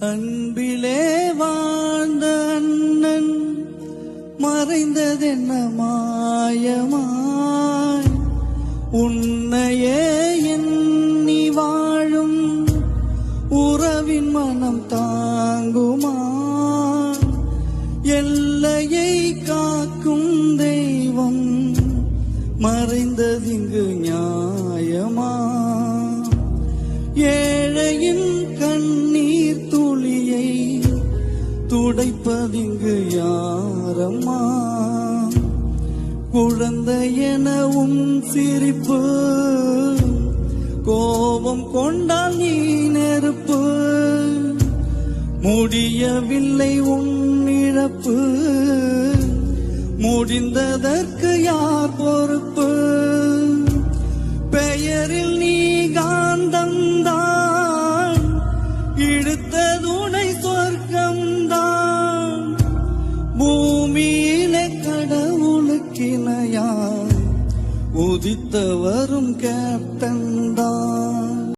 அன்பிலே வாழ்ந்த அண்ணன் மறைந்ததென்ன மாயமாய் உன்னையே எண்ணி வாழும் உறவின் மனம் தாங்குமா எல்லையை காக்கும் தெய்வம் மறைந்ததிங்கு நியாயமா ஏழையின் கண்ணீர் துளியை துடைப்பதிங்கு யாரம்மா குழந்தையெனவும் சிரிப்பு கோபம் கொண்டால் நீ நெருப்பு முடியவில்லை உன் இழப்பு முடிந்ததற்கு யார் பொறுப்பு பெயரில் நீ காந்தம்தான் இழுத்ததுணை சொர்க்கம்தான் பூமியிலே கடவுளுக்கிணையா உதித்தவரும் கேப்டன் தான்.